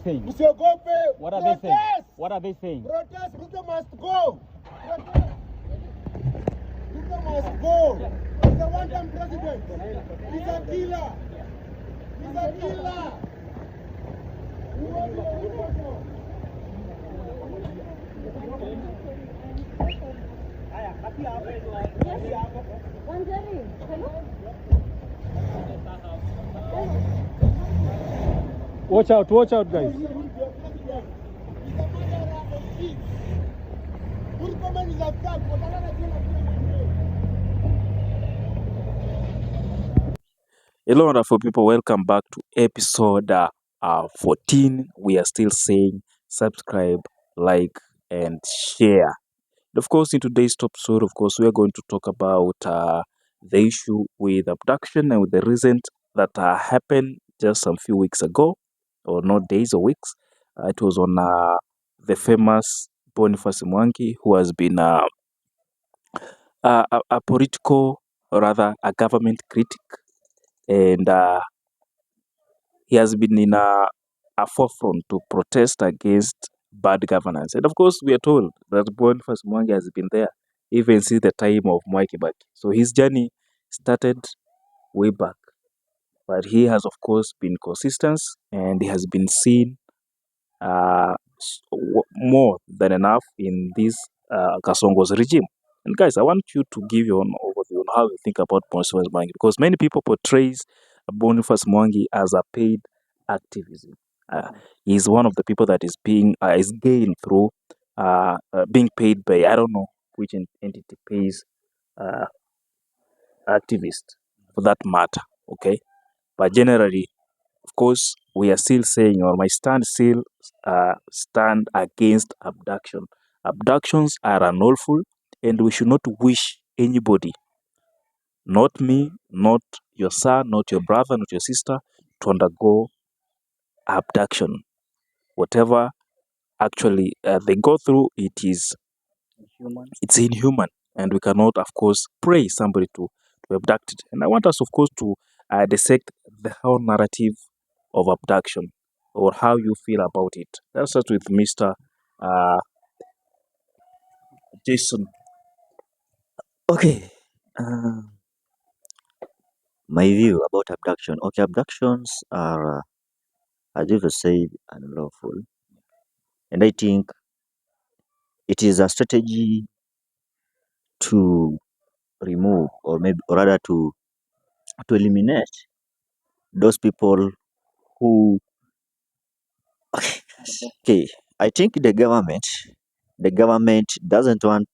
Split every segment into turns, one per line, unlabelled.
saying?
Usiogope.
What are they saying? What are they saying?
Protest. Ruto must go. Protest. Ruto must go. He's a one-time president. He's a killer. He's a killer.
Watch out, guys. Hello, wonderful people. Welcome back to episode 14. We are still saying subscribe, like, and share. Of course, in today's episode, of course, we are going to talk about the issue with abduction and with the recent that happened just some few weeks ago, or not days or weeks. It was on the famous Boniface Mwangi, who has been a political, or rather a government critic, and he has been in a forefront to protest against bad governance. And of course, we are told that Boniface Mwangi has been there even since the time of Mwai Kibaki. So his journey started way back. But he has, of course, been consistent, and he has been seen more than enough in this Kasongo's regime. And guys, I want you to give your own overview on how you think about Boniface Mwangi, because many people portrays Boniface Mwangi as a paid activism. He's one of the people that is being is gained through being paid by, I don't know which entity pays activists for that matter. Okay, but generally, of course, we are still saying, or my stand still stand against abduction. Abductions are unlawful, and we should not wish anybody, not me, not your son, not your brother, not your sister, to undergo abduction. Whatever actually they go through, it's inhuman, and we cannot, of course, pray somebody to be abducted. And I want us, of course, to dissect the whole narrative of abduction, or how you feel about it. Let's start with Mr. Jayson.
Okay. My view about abduction. Okay, abductions are, as you said, unlawful. And I think it is a strategy to remove, or maybe, or rather to eliminate those people who, okay, I think the government doesn't want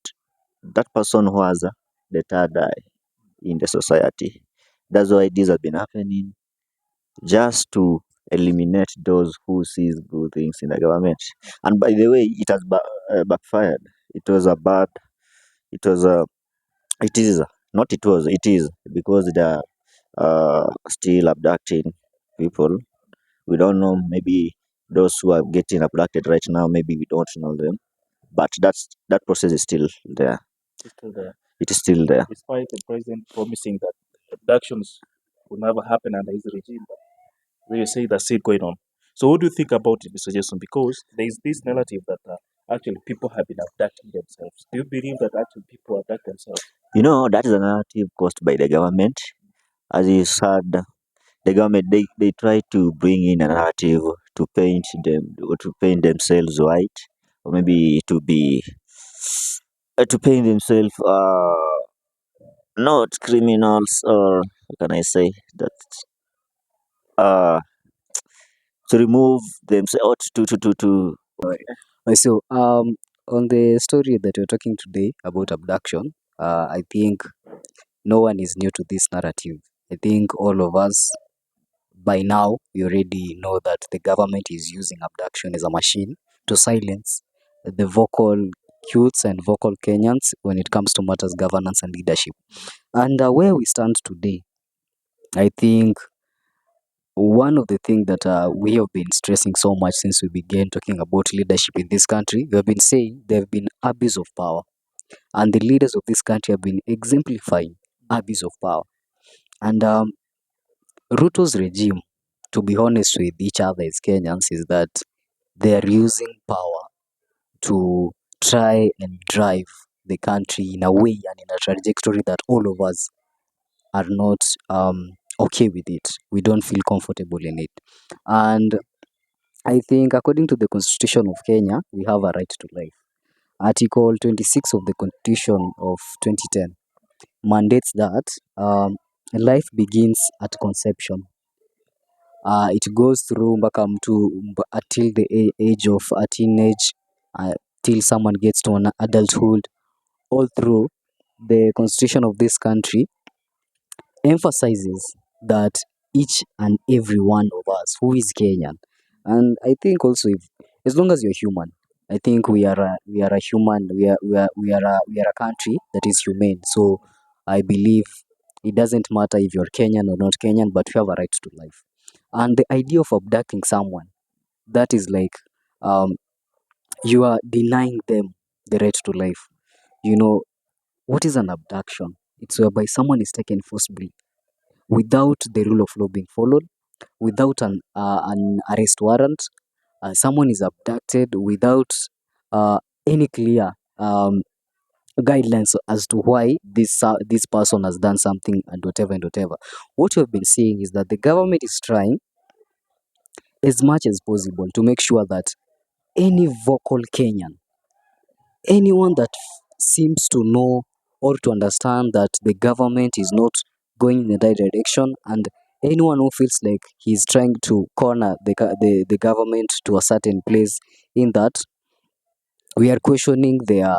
that person who has the third eye in the society. That's why this has been happening, just to eliminate those who sees good things in the government. And by the way, it has backfired. It was a bad, it was a, it is, not it was, it is, because they are still abducting people. We don't know, maybe those who are getting abducted right now, maybe we don't know them. But that process is still there.
It's still there.
It is still there.
Despite the president promising that abductions will never happen under his regime, but they say that's still going on. So what do you think about it, Mr. Jason? Because there is this narrative that actually people have been abducting themselves. Do you believe that actually people abduct themselves?
You know, that is a narrative caused by the government. As you said, the government, they try to bring in a narrative to paint them, or to paint themselves white, or maybe to be to paint themselves not criminals, or how can I say that, to remove themselves, to
So, on the story that you're talking today about abduction, I think no one is new to this narrative. I think all of us, by now, we already know that the government is using abduction as a machine to silence the vocal youths and vocal Kenyans when it comes to matters governance and leadership. And where we stand today, I think one of the things that we have been stressing so much since we began talking about leadership in this country, we have been saying there have been abuse of power, and the leaders of this country have been exemplifying abuse of power. And Ruto's regime, to be honest with each other as Kenyans, is that they are using power to try and drive the country in a way and in a trajectory that all of us are not okay with it. We don't feel comfortable in it. And I think according to the Constitution of Kenya, we have a right to life. Article 26 of the Constitution of 2010 mandates that life begins at conception. It goes through mpaka until the age of a teenage, till someone gets to an adulthood. All through, the constitution of this country emphasizes that each and every one of us who is Kenyan, and I think also, if as long as you're human, I think we are a human, we are a country that is humane. So I believe it doesn't matter if you're Kenyan or not Kenyan, but you have a right to life. And the idea of abducting someone, that is like, um you are denying them the right to life. You know what is an abduction? It's whereby someone is taken forcibly without the rule of law being followed, without an arrest warrant. Someone is abducted without any clear guidelines as to why this person has done something and whatever and whatever. What we have been seeing is that the government is trying as much as possible to make sure that any vocal Kenyan, anyone that seems to know or to understand that the government is not going in the right direction, and anyone who feels like he's trying to corner the government to a certain place, in that we are questioning their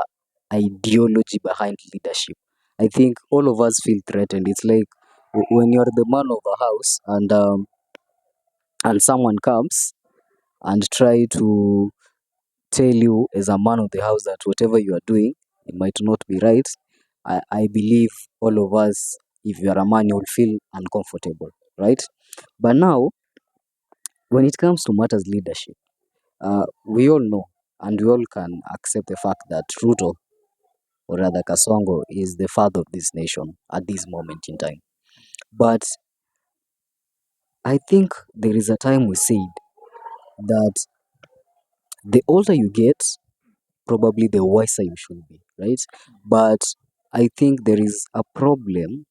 ideology behind leadership. I think all of us feel threatened. It's like when you're the man of the house, and someone comes and try to tell you as a man of the house that whatever you are doing, it might not be right. I believe all of us, if you are a man, you will feel uncomfortable, right? But now, when it comes to matters leadership, we all know and we all can accept the fact that Ruto, or rather Kasongo, is the father of this nation at this moment in time. But I think there is a time we said that the older you get, probably the wiser you should be, right? But I think there is a problem.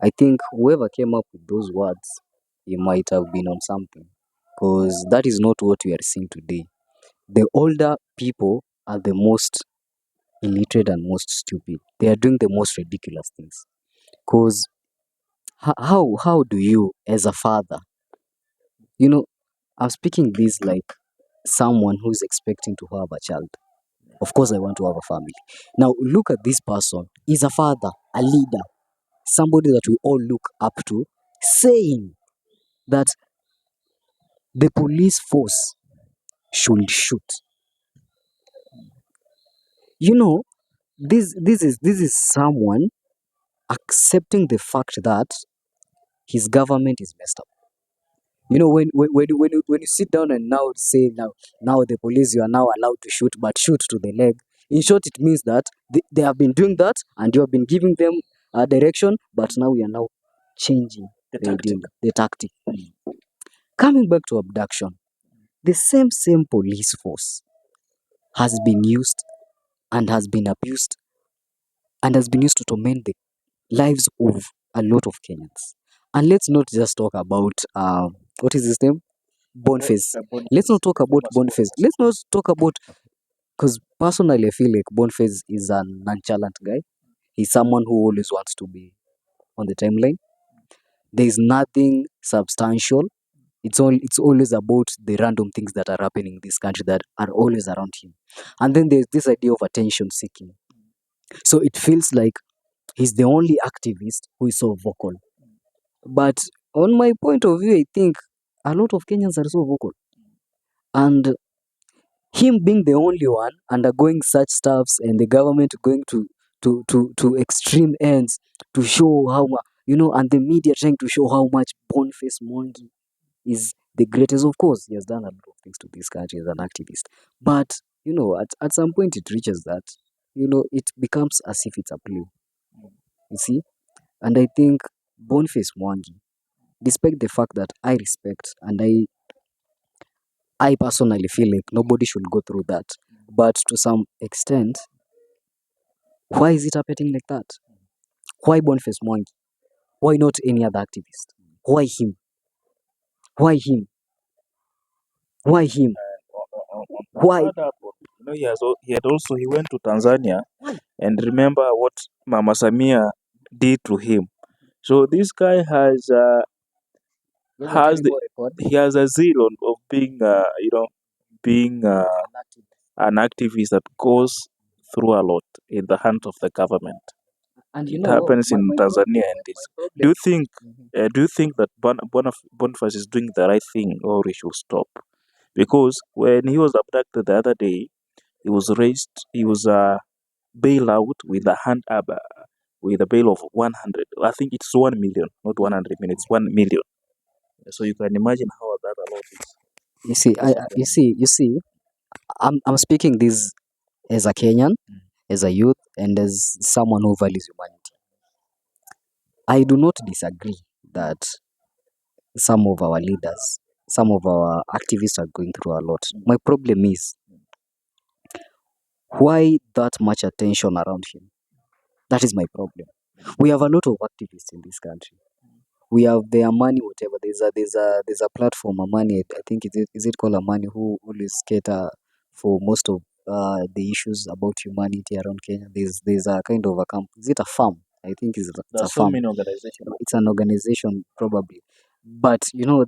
I think whoever came up with those words, he might have been on something, because that is not what we are seeing today. The older people are the most illiterate and most stupid. They are doing the most ridiculous things. Because how do you, as a father, you know, I'm speaking this like someone who is expecting to have a child. Of course, I want to have a family. Now, look at this person. He's a father, a leader, somebody that we all look up to, saying that the police force should shoot. You know, this is someone accepting the fact that his government is messed up. When you sit down and now say, now the police, you are now allowed to shoot, but shoot to the leg. In short, it means that they have been doing that and you have been giving them a direction, but now we are now changing the tactic. Coming back to abduction, the same police force has been used and has been abused and has been used to torment the lives of a lot of Kenyans. And let's not just talk about what is his name? Boniface. Let's not talk about Boniface. Let's not talk about, because personally I feel like Boniface is a nonchalant guy. He's someone who always wants to be on the timeline. There is nothing substantial. It's always about the random things that are happening in this country that are always around him. And then there's this idea of attention seeking. So it feels like he's the only activist who is so vocal. But on my point of view, I think a lot of Kenyans are so vocal. And him being the only one undergoing such stuffs, and the government going to extreme ends to show how much, and the media trying to show how much Boniface Mwangi is the greatest. Of course, he has done a lot of things to this country as an activist. But, at some point it reaches that, it becomes as if it's a play. You see? And I think Boniface Mwangi, despite the fact that I respect and I personally feel like nobody should go through that. But to some extent, why is it happening like that? Why Boniface Mwangi? Why not any other activist? Why him? Why him? Why him? Why?
He went to Tanzania, and remember what Mama Samia did to him. So this guy he has a zeal of being being an activist that goes through a lot in the hands of the government.
And
It happens in Tanzania and this. Do you think
Mhm.
do you think that Boniface is doing the right thing, or he should stop? Because when he was abducted the other day, he was bailed out with a with a bail of 100. I think it's 1 million, not 100 minutes, 1 million. So you can imagine how that a lot is.
You see, you see, I'm speaking this as a Kenyan, as a youth, and as someone who values humanity. I do not disagree that some of our leaders, some of our activists are going through a lot. My problem is why that much attention around him? That is my problem. We have a lot of activists in this country. We have their money, whatever. There's a platform, Amani. I think is it called Amani, who always cater for most of the issues about humanity around Kenya. There's a kind of a camp. Is it a farm? I think it's
There are
a
so
farm.
many organizations.
It's an organization probably. But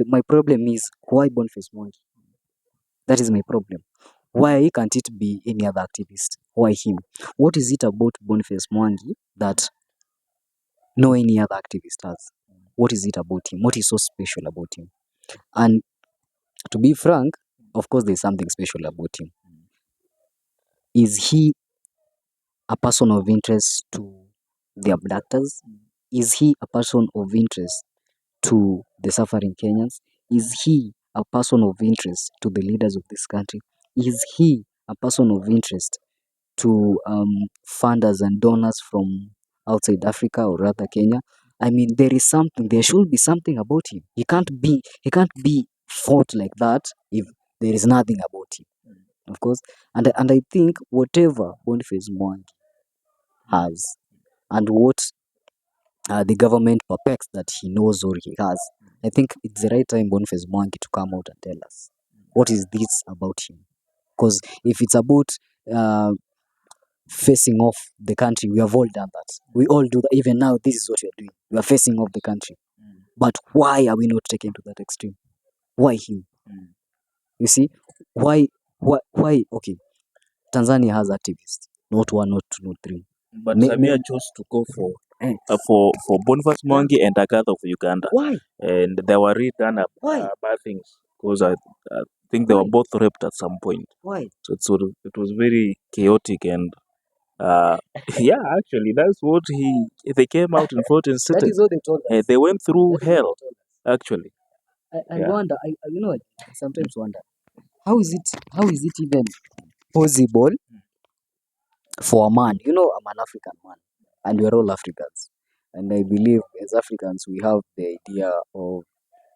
my problem is why Boniface Mwangi? That is my problem. Why can't it be any other activist? Why him? What is it about Boniface Mwangi that no any other activist has? What is it about him? What is so special about him? And to be frank, of course, there's something special about him. Is he a person of interest to the abductors? Is he a person of interest to the suffering Kenyans? Is he a person of interest to the leaders of this country? Is he a person of interest to funders and donors from outside Africa or rather Kenya? I mean, there should be something about him. He can't be fought like that if there is nothing about him, of course. And I think whatever Boniface Mwangi has and what the government perpetuates that he knows or he has, I think it's the right time Boniface Mwangi to come out and tell us what is this about him. Because if it's about facing off the country, we have all done that. We all do that. Even now, this is what we are doing. We are facing off the country. But why are we not taken to that extreme? Why him? You see, why? Okay, Tanzania has activists, not one, not two, not three.
But Samia chose to go
Eh,
for Boniface Mwangi and Agatha of Uganda,
why?
and they were really done
Why?
bad things because I think they were both raped at some point.
Why?
So it was very chaotic and yeah, actually that's what they came out and fought and
That
stated.
is what they told us.
They went through
That is what
hell
they told us.
actually.
I
Yeah.
wonder. I sometimes wonder how is it even possible for a man? I'm an African man, and we're all Africans. And I believe as Africans, we have the idea of,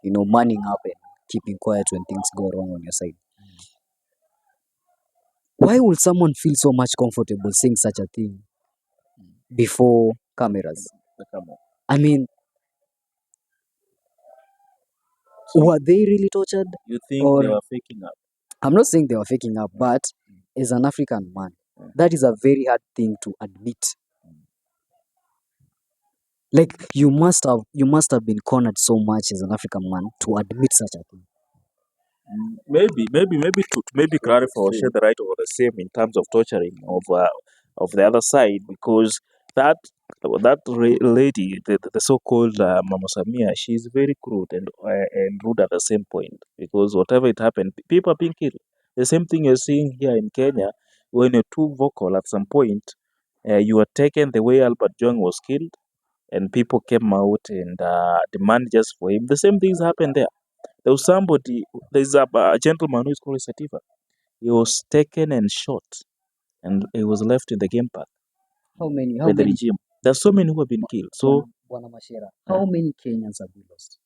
manning up and keeping quiet when things go wrong on your side. Why would someone feel so much comfortable saying such a thing before cameras? I mean, were they really tortured?
You think
Or
they were faking up?
I'm not saying they were faking up, but as an African man, that is a very hard thing to admit. Like you must have been cornered so much as an African man to admit such a thing.
Maybe to maybe clarify or shed the right over the same in terms of torturing of the other side, because that lady, the so-called Mama Samia, she's very crude and rude at the same point, because whatever it happened, people are being killed. The same thing you're seeing here in Kenya, when you're too vocal at some point, you are taken the way Albert Jong was killed, and people came out and demand just for him. The same things happened there. There was there's a gentleman who is called Sativa. He was taken and shot, and he was left in the game park
How many?
by the regime. There's so many who have been killed. So,
Bwana Mashera, how many Kenyans have we lost?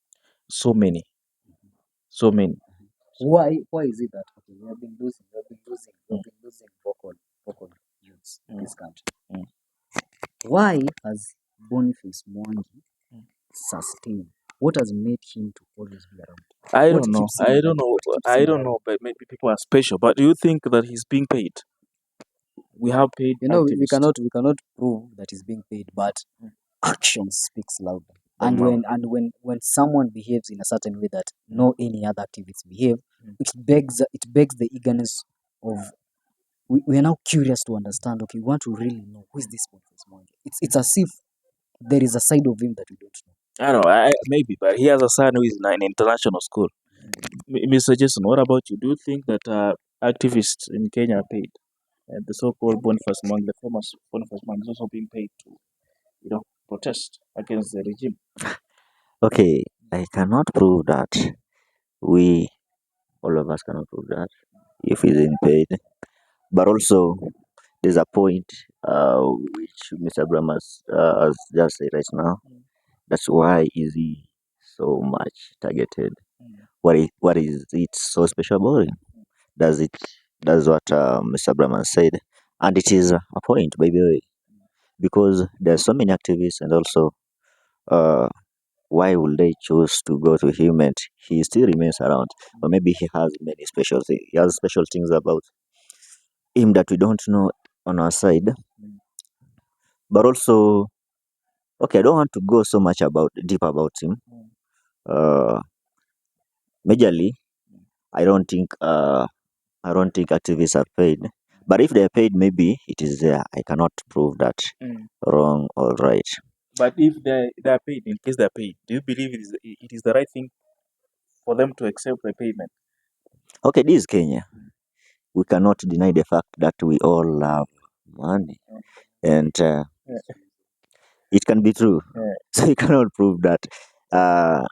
so many, so many.
Why is it that okay, we have been losing vocal youths in this country?
Mm.
Why has Boniface Mwangi sustained? What has made him to always be around?
I
What
don't know.
keeps him like what keeps
I
him
don't
like
know. But maybe people are special. But do you think that he's being paid? We have paid
you know
activists.
we cannot prove that he's being paid, but action speaks louder.
The
And
mouth.
when someone behaves in a certain way that no any other activists behave,
Mm.
it begs the eagerness of we are now curious to understand. Okay, we want to really know who is this Boniface Mwangi. It's as if there is a side of him that we don't know.
I don't know. Maybe, but he has a son who is in an international school. Mr. Jason, what about you? Do you think that activists in Kenya are paid? And the so-called Boniface Mwangi, the famous Boniface Mwangi, is also being paid to, protest against the regime.
Okay, I cannot prove that. We, all of us cannot prove that if he's in paid. But also, there's a point which Mr. Abraham has just said right now. That's why is he so much targeted? What is it so special about him? Does it That's what Mr. Abraham said, and it is a point, by the way, because there's so many activists, and also uh, why would they choose to go to him and he still remains around? Or maybe he has many he has special things about him that we don't know on our side. But also, okay, I don't want to go so much about deep about him. Uh, Majorly, I don't think activists are paid. But if they're paid, maybe it is there. I cannot prove that
Mm.
wrong or right.
But if they're paid, in case they're paid, do you believe it is the right thing for them to accept the payment?
Okay, this is Kenya. We cannot deny the fact that we all love money, and it can be true.
Yeah.
So you cannot prove that. Uh,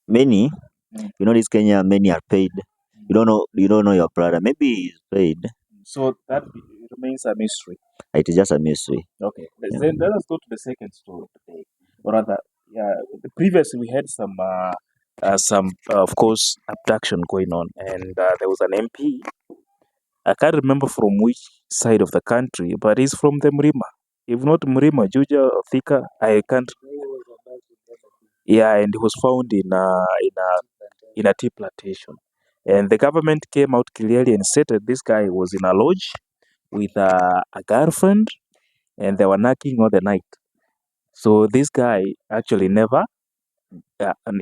Many,
Mm.
this Kenya, many are paid. You don't know your brother. Maybe he's paid.
So that remains a mystery.
It is just a mystery.
Okay.
Yeah.
Then let us go to the second story today. Or rather, yeah, previously we had some, of course, abduction going on, and there was an MP. I can't remember from which side of the country, but he's from the Mrima. If not Mrima, Juja or Thika, I can't. Yeah, and he was found in a tea plantation, and the government came out clearly and stated this guy was in a lodge with a girlfriend, and they were knocking all the night. So this guy actually never, and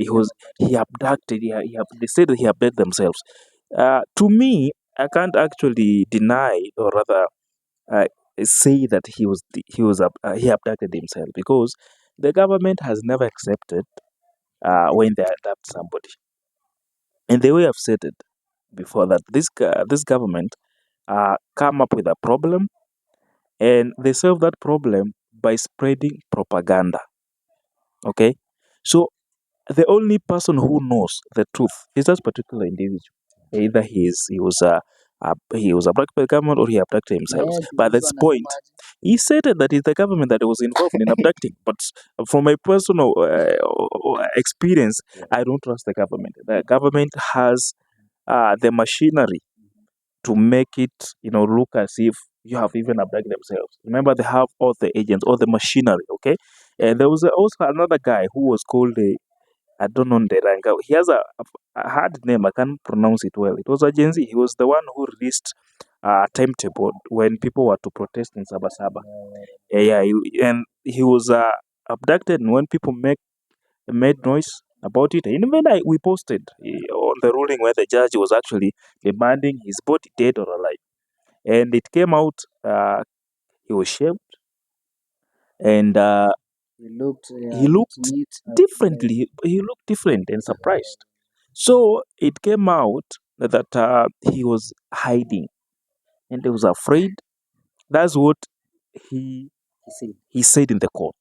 he abducted. They said that he abducted themselves. To me, I can't actually deny, or rather, uh, say that he abducted himself, because the government has never accepted when they abduct somebody. And the way I've said it before, that this government come up with a problem, and they solve that problem by spreading propaganda. Okay, so the only person who knows the truth is that particular individual. Either he was abducted by the government, or he abducted himself. But at this point, he said that it's the government that was involved in abducting. But from my personal experience, I don't trust the government. The government has the machinery to make it, look as if you have even abducted themselves. Remember, they have all the agents, all the machinery. Okay, and there was also another guy who was called I don't know Nderanga. He has a hard name. I can't pronounce it well. It was a Gen Z. He was the one who released a timetable when people were to protest in Sabasaba. Yeah, and he was abducted, and when people made noise about it, and even we posted on the ruling where the judge was actually demanding his body dead or alive, and it came out he was shaved, and he looked differently. He looked different and surprised. So it came out that he was hiding and he was afraid. That's what he he said in the court.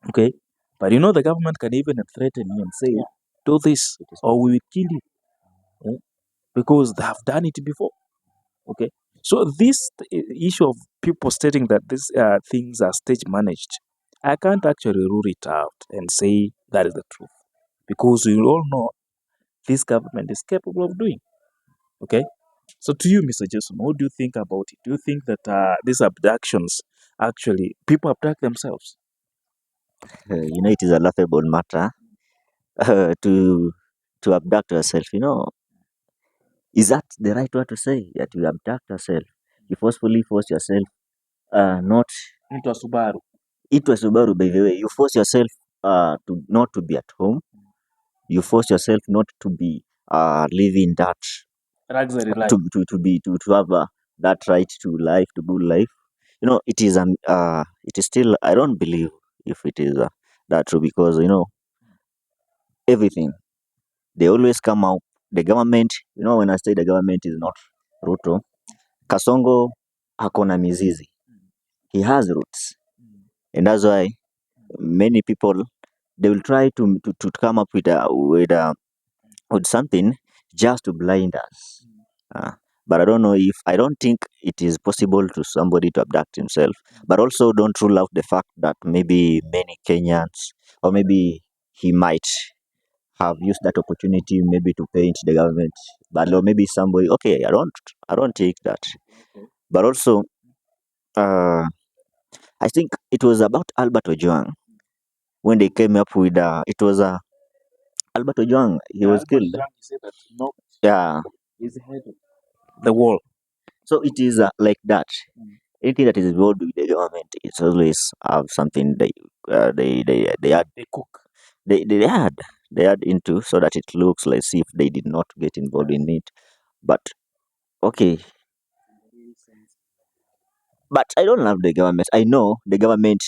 Okay, but the government can even threaten you and say, "Do this, or we will kill you," because they have done it before. Okay, so this issue of people stating that these things are stage managed, I can't actually rule it out and say that is the truth, because we all know this government is capable of doing. Okay. So to you, Mr. Jason, what do you think about it? Do you think that these abductions actually people abduct themselves?
It is a laughable matter to abduct yourself. Is that the right word to say that you abduct yourself? You forcefully force yourself, not
Into a Subaru.
into a Subaru. By the way, you force yourself to not to be at home. You force yourself not to be living that
Luxury life.
to have that right to life, to good life. It is still, I don't believe if it is that true, because everything, they always come out. The government, when I say the government is not Ruto, Kasongo hakona mizizi, he has roots, and that's why many people, they will try to come up with something just to blind us. Uh, but I don't think it is possible to somebody to abduct himself. But also don't rule out the fact that maybe many Kenyans, or maybe he might have used that opportunity maybe to paint the government. But or maybe somebody, okay, I don't take that. But also, uh, I think it was about Albert Ojwang when they came up with it was Albert Ojwang. He was killed.
Said that no,
Yeah.
is head of the wall.
So it is like that. Anything that is involved with the government, it's always have something they add
They cook.
they add into, so that it looks like if they did not get involved in it. But okay, but I don't love the government. I know the government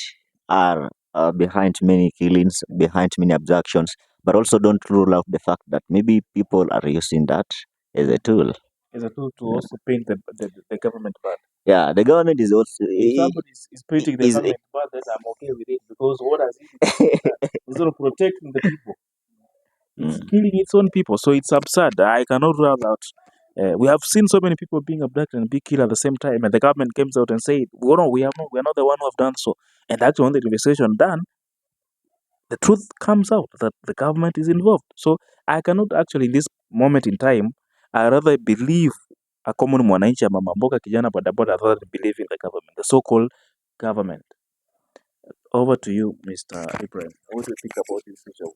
are behind many killings, behind many abductions, but also don't rule out the fact that maybe people are using that as a tool.
As a tool to
Yeah,
also paint the government bad.
yeah, the government is also
If somebody is painting the
is
government bad, then I'm okay with it because what has it been doing that? It's not protecting the people. It's
Mm.
killing its own people. So it's absurd. I cannot rule out. We have seen so many people being abducted and being killed at the same time, and the government comes out and said, "Well, no, we are not the one who have done so." And actually, when the investigation done, the truth comes out that the government is involved. So I cannot actually, in this moment in time, I rather believe a common mwananchi ama mamboka kijana bodaboda rather than believe in the government, the so-called government. Over to you, Mr. Ibrahim. What do you think about this issue of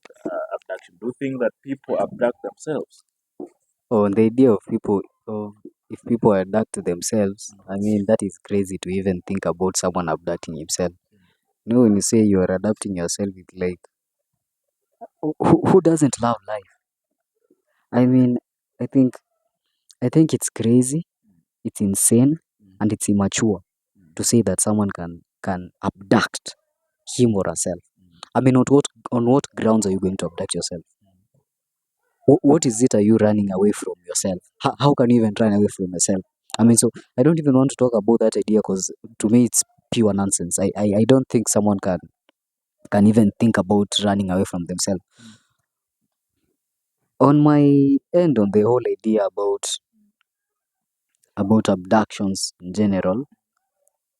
abduction? Do you think that people abduct themselves?
On the idea of if people abduct themselves, I mean, that is crazy to even think about someone abducting himself. When you say you are adapting yourself, it's like, who doesn't love life? I mean, I think I think it's crazy, it's insane, and it's immature to say that someone can abduct him or herself. I mean, on what grounds are you going to abduct yourself? What is it are you running away from yourself? How can you even run away from yourself? I mean, so I don't even want to talk about that idea because to me it's pure nonsense. I don't think someone can even think about running away from themselves. On my end, on the whole idea about abductions in general,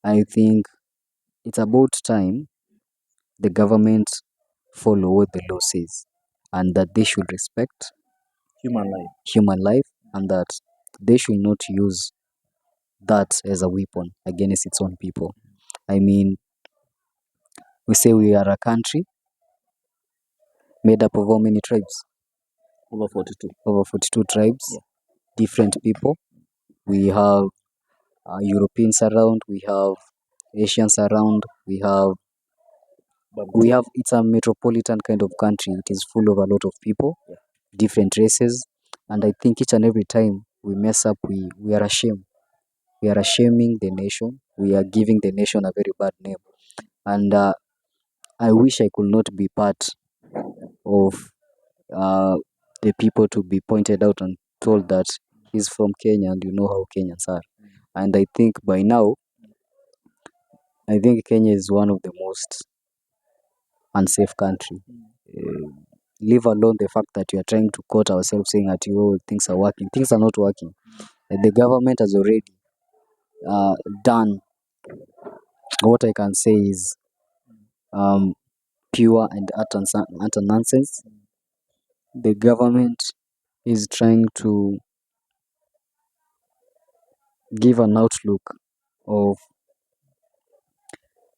I think it's about time the government follow what the law says, and that they should respect
Human life.
human life, and that they should not use that as a weapon against its own people. I mean, we say we are a country made up of how many tribes?
Over 42.
Over 42 tribes,
Yeah.
different people. We have Europeans around, we have Asians around, it's a metropolitan kind of country. It is full of a lot of people, different races, and I think each and every time we mess up, we are ashamed. We are shaming the nation. We are giving the nation a very bad name. And I wish I could not be part of uh, the people to be pointed out and told that he's from Kenya and you know how Kenyans are. And I think by now, I think Kenya is one of the most unsafe country. Uh, Leave alone the fact that we are trying to quote ourselves saying that things are working. Things are not working. The government has already done what I can say is um, pure and utter nonsense. The government is trying to give an outlook of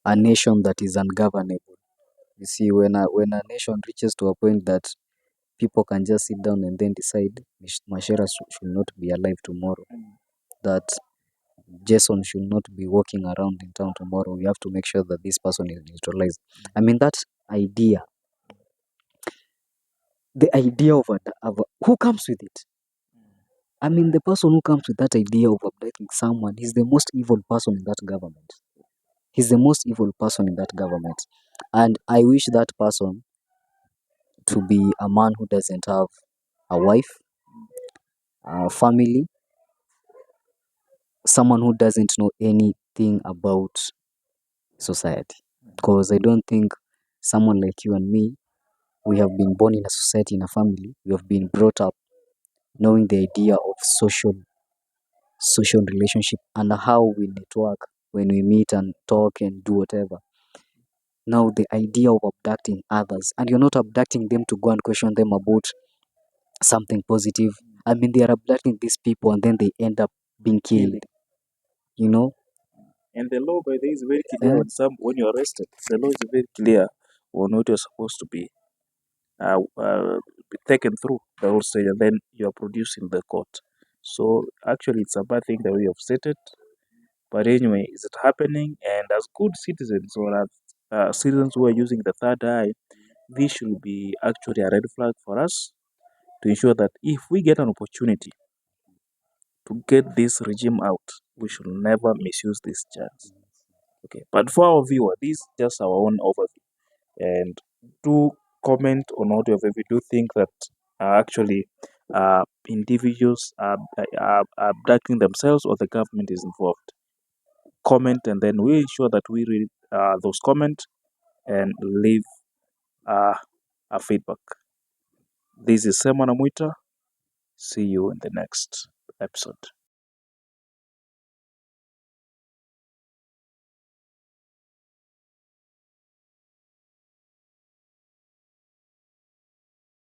a nation that is ungovernable. You see, when a nation reaches to a point that people can just sit down and then decide Mashera should not be alive tomorrow, that Jayson should not be walking around in town tomorrow, we have to make sure that this person is neutralized. I mean, that idea, the idea of who comes with it? I mean, the person who comes with that idea of abducting someone is the most evil person in that government. He's the most evil person in that government. And I wish that person to be a man who doesn't have a wife, a family, someone who doesn't know anything about society. Because I don't think someone like you and me, we have been born in a society, in a family, we have been brought up knowing the idea of social relationship and how we network when we meet and talk and do whatever. Now the idea of abducting others, and you're not abducting them to go and question them about something positive. I mean, they are abducting these people and then they end up being killed. You know?
And the law by the way is very clear on when you're arrested. The law is very clear on what you're supposed to uh, uh, be taken through the whole stage, and then you're produced in the court. So actually, it's a bad thing that we have stated. But anyway, is it happening? And as good citizens or as citizens who are using the third eye, this should be actually a red flag for us to ensure that if we get an opportunity to get this regime out, we should never misuse this chance. Okay, but for our viewer, this is just our own overview. And do comment on what you have. If you do think that actually individuals are abducting themselves or the government is involved, comment, and then we ensure that we read those comments and leave a feedback. This is Sema na Mwita. See you in the next episode.